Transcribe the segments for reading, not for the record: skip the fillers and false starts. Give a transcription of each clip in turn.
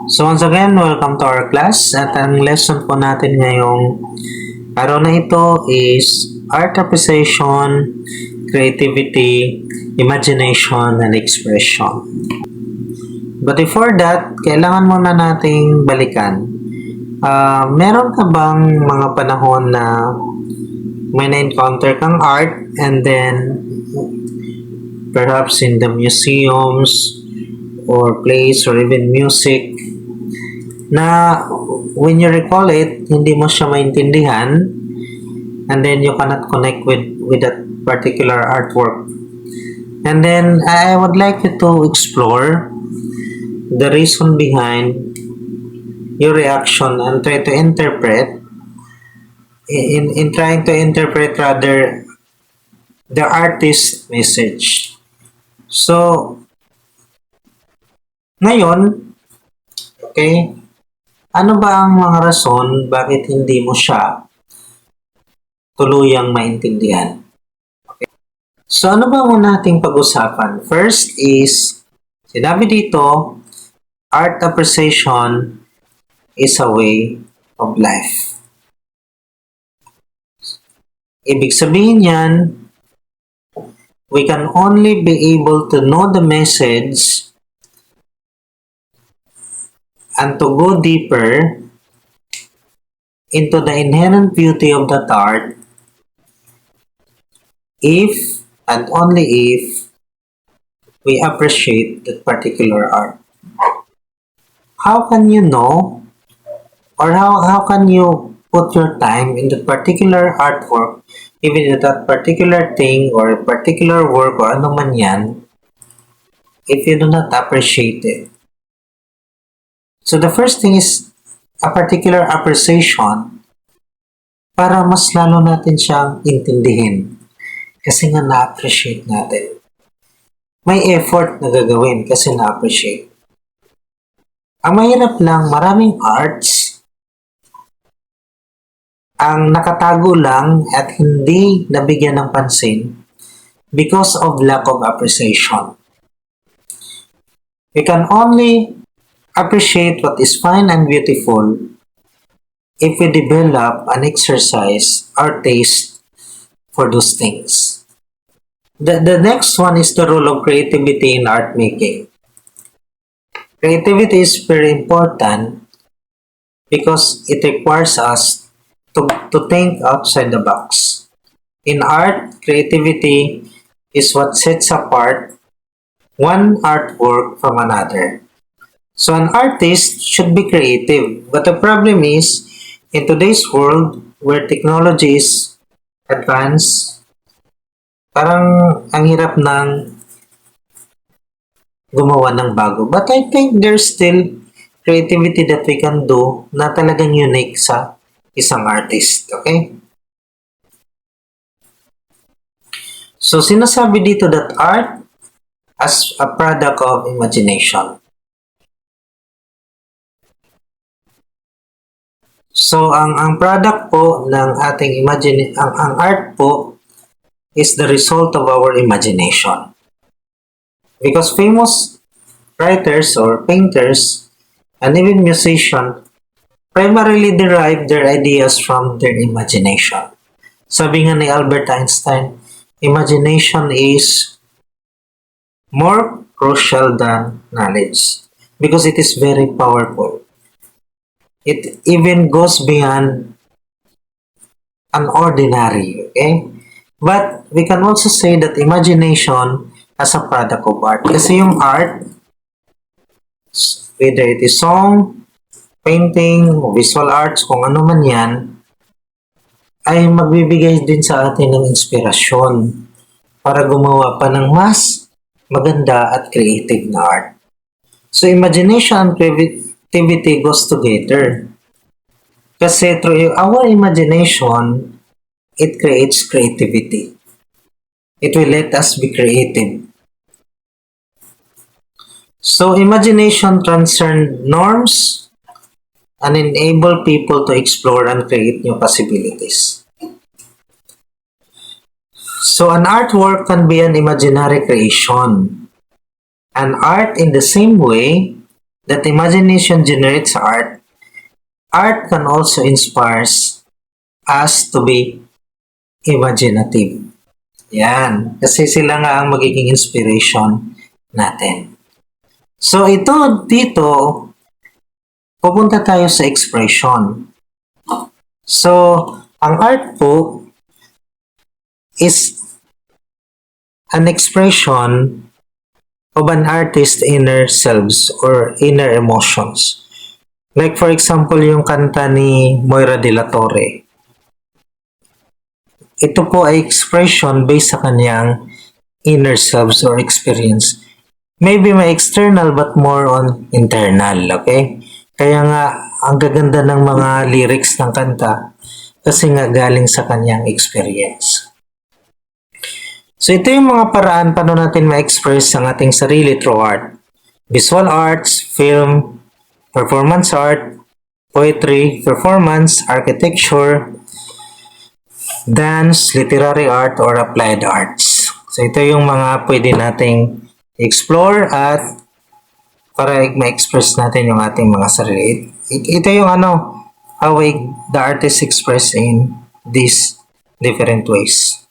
So once again, welcome to our class at ang lesson po natin ngayong araw na ito is art appreciation, creativity, imagination, and expression. But before that, kailangan muna nating balikan. Meron ka bang mga panahon na may na-encounter kang art and then perhaps in the museums or plays or even music na when you recall it, hindi mo siya maintindihan and then you cannot connect with that particular artwork. And then I would like you to explore the reason behind your reaction and try to interpret in trying to interpret rather the artist's message. So, ngayon, okay, ano ba ang mga rason bakit hindi mo siya tuluyang maintindihan? Okay. So, ano ba ang nating pag-usapan? First is, sinabi dito, art appreciation is a way of life. Ibig sabihin yan, we can only be able to know the message and to go deeper into the inherent beauty of that art if and only if we appreciate that particular art. How can you know or how can you put your time in that particular artwork, even in that particular thing or particular work or ano man yan, if you do not appreciate it? So the first thing is a particular appreciation para mas lalo natin siyang intindihin. Kasi nga na-appreciate natin. May effort na gagawin kasi na-appreciate. Ang mahirap lang, maraming arts ang nakatago lang at hindi nabigyan ng pansin because of lack of appreciation. We can only appreciate what is fine and beautiful if we develop and exercise our taste for those things. The next one is the role of creativity in art making. Creativity is very important because it requires us to think outside the box. In art, creativity is what sets apart one artwork from another. So an artist should be creative, but the problem is, in today's world where technology is advanced, parang ang hirap ng gumawa ng bago. But I think there's still creativity that we can do na talagang unique sa isang artist. Okay? So sinasabi dito that art as a product of imagination. So ang product po ng ating ang art po is the result of our imagination. Because famous writers or painters and even musicians primarily derive their ideas from their imagination. Sabi nga ni Albert Einstein, imagination is more crucial than knowledge because it is very powerful. It even goes beyond an ordinary, okay? But we can also say that imagination as a product of art. Kasi yung art, whether it is song, painting, visual arts, kung ano man yan, ay magbibigay din sa atin ng inspirasyon para gumawa pa ng mas maganda at creative na art. So imagination and creativity goes together. Kasi through our imagination, it creates creativity. It will let us be creative. So imagination transcends norms and enable people to explore and create new possibilities. So an artwork can be an imaginary creation. An art in the same way that imagination generates art, art can also inspire us to be imaginative. Yan. Kasi sila nga ang magiging inspiration natin. So, ito dito, pupunta tayo sa expression. So, ang art po is an expression of an artist's inner selves or inner emotions. Like for example, yung kanta ni Moira de la Torre. Ito po ay expression based sa kanyang inner selves or experience. Maybe may external but more on internal, okay? Kaya nga, ang gaganda ng mga lyrics ng kanta kasi nga galing sa kanyang experience. So ito yung mga paraan paano natin ma-express ang ating sarili through art. Visual arts, film, performance art, poetry, performance, architecture, dance, literary art, or applied arts. So ito yung mga pwede nating explore at para ma-express natin yung ating mga sarili. Ito yung how the artist express in these different ways.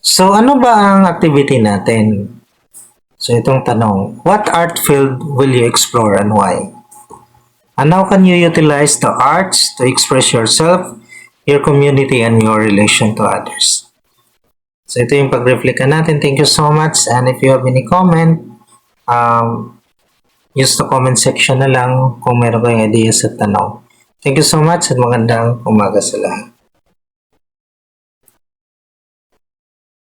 So ano ba ang activity natin? So itong tanong, what art field will you explore and why? And how can you utilize the arts to express yourself, your community, and your relation to others? So ito yung pag-reflect natin. Thank you so much. And if you have any comment, use the comment section na lang kung meron kayong ideas at tanong. Thank you so much at magandang umaga sa lahat.